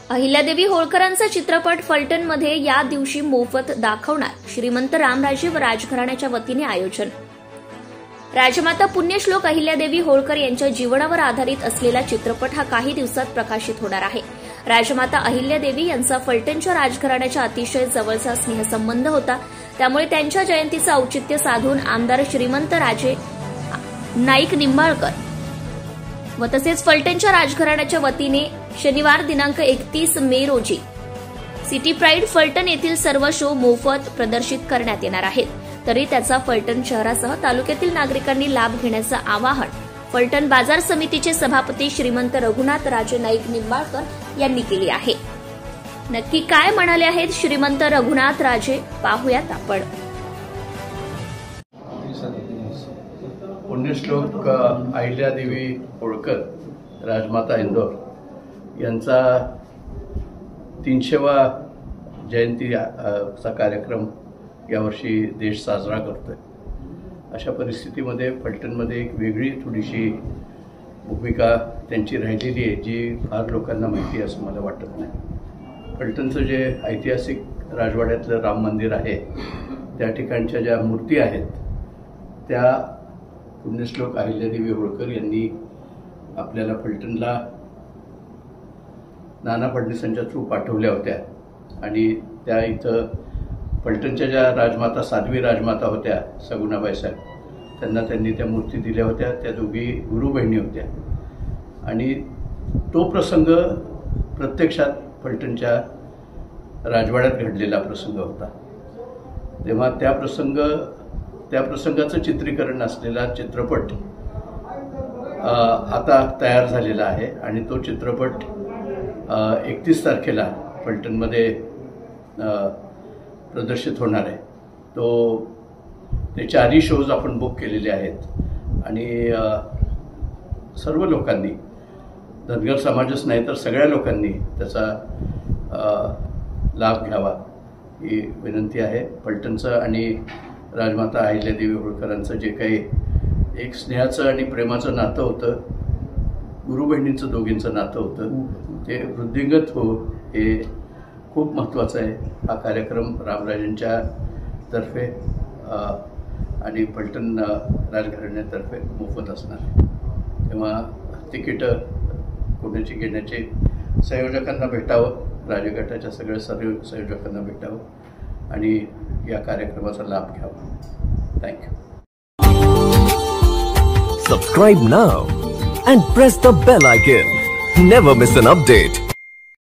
अहिल्यादेवी होळकरांचा चित्रपट फलटणमध्ये या दिवशी मोफत दाखवणार श्रीमंत रामराजे व राजघराण्याच्या वतीने आयोजन। राजमाता पुण्यश्लोक अहिल्यादेवी होळकर यांच्या जीवनावर आधारित असलेला चित्रपट हा काही दिवसात प्रकाशित होणार आहे। राजमाता अहिल्यादेवी यांचा फलटणच्या राजघराण्याच्या अतिशय जवळचा स्नेहसंबंध होता, त्यामुळे त्यांच्या जयंतीचं औचित्य साधून आमदार श्रीमंत राजे नाईक निंबाळकर व तसेच फलटणच्या राजघराण्याच्या वतीने शनिवार दिनांक 31 मे रोजी सिटी प्राईड फलटण येथील सर्व शो मोफत प्रदर्शित करण्यात येणार आहेत। तरी त्याचा फलटण शहरासह तालुक्यातील नागरिकांनी लाभ घेण्याचं आवाहन फलटण बाजार समितीचे सभापती श्रीमंत रघुनाथ राजे नाईक निंबाळकर यांनी केले आहे। नक्की काय म्हणाले आहेत श्रीमंत रघुनाथ राजे, पाहूयात आपण। पुण्यश्लोक अहिल्यादेवी होळकर राजमाता इंदोर यांचा 300वा जयंतीचा कार्यक्रम यावर्षी देश साजरा करतोय। अशा परिस्थितीमध्ये फलटणमध्ये एक वेगळी थोडीशी भूमिका त्यांची राहिलेली आहे, जी फार लोकांना माहिती आहे असं मला वाटत नाही। फलटणचं जे ऐतिहासिक राजवाड्यातलं राम मंदिर आहे, त्या ठिकाणच्या ज्या मूर्ती आहेत त्या पुण्यश्लोक अहिल्यादेवी होळकर यांनी आपल्याला फलटणला नाना फडणवीसांच्या थ्रू पाठवल्या होत्या आणि त्या इथं फलटणच्या ज्या राजमाता साध्वी राजमाता होत्या सगुणाबाई साहेब, त्यांना त्यांनी त्या मूर्ती दिल्या होत्या। त्या दोघी गुरु बहिणी होत्या आणि तो प्रसंग प्रत्यक्षात फलटणच्या राजवाड्यात घडलेला प्रसंग होता। तेव्हा त्या प्रसंगाचं चित्रीकरण असलेला चित्रपट आता तयार झालेला आहे आणि तो चित्रपट 31 तारखेला फलटणमध्ये प्रदर्शित होणार आहे। ते 4ही शोज आपण बुक केलेले आहेत आणि सर्व लोकांनी, धनगर समाजच नाही तर सगळ्या लोकांनी त्याचा लाभ घ्यावा ही विनंती आहे। फलटणचं आणि राजमाता अहिल्यादेवी होळकरांचं जे काही एक स्नेहाचं आणि प्रेमाचं नातं होतं, गुरु बहिणींचं दोघींचं नातं होतं, ते वृद्धिंगत हो हे खूप महत्त्वाचं आहे। हा कार्यक्रम रामराजेंच्या तर्फे आणि फलटण राजघराण्यातर्फे मोफत असणार आहे। तेव्हा तिकीटं कोणाची घेण्याचे संयोजकांना भेटावं, राजगटाच्या सगळ्या संयोजकांना भेटावं आणि या कार्यक्रमाचा लाभ घ्यावा। Thank you. Subscribe now and press the bell icon. Never miss an update.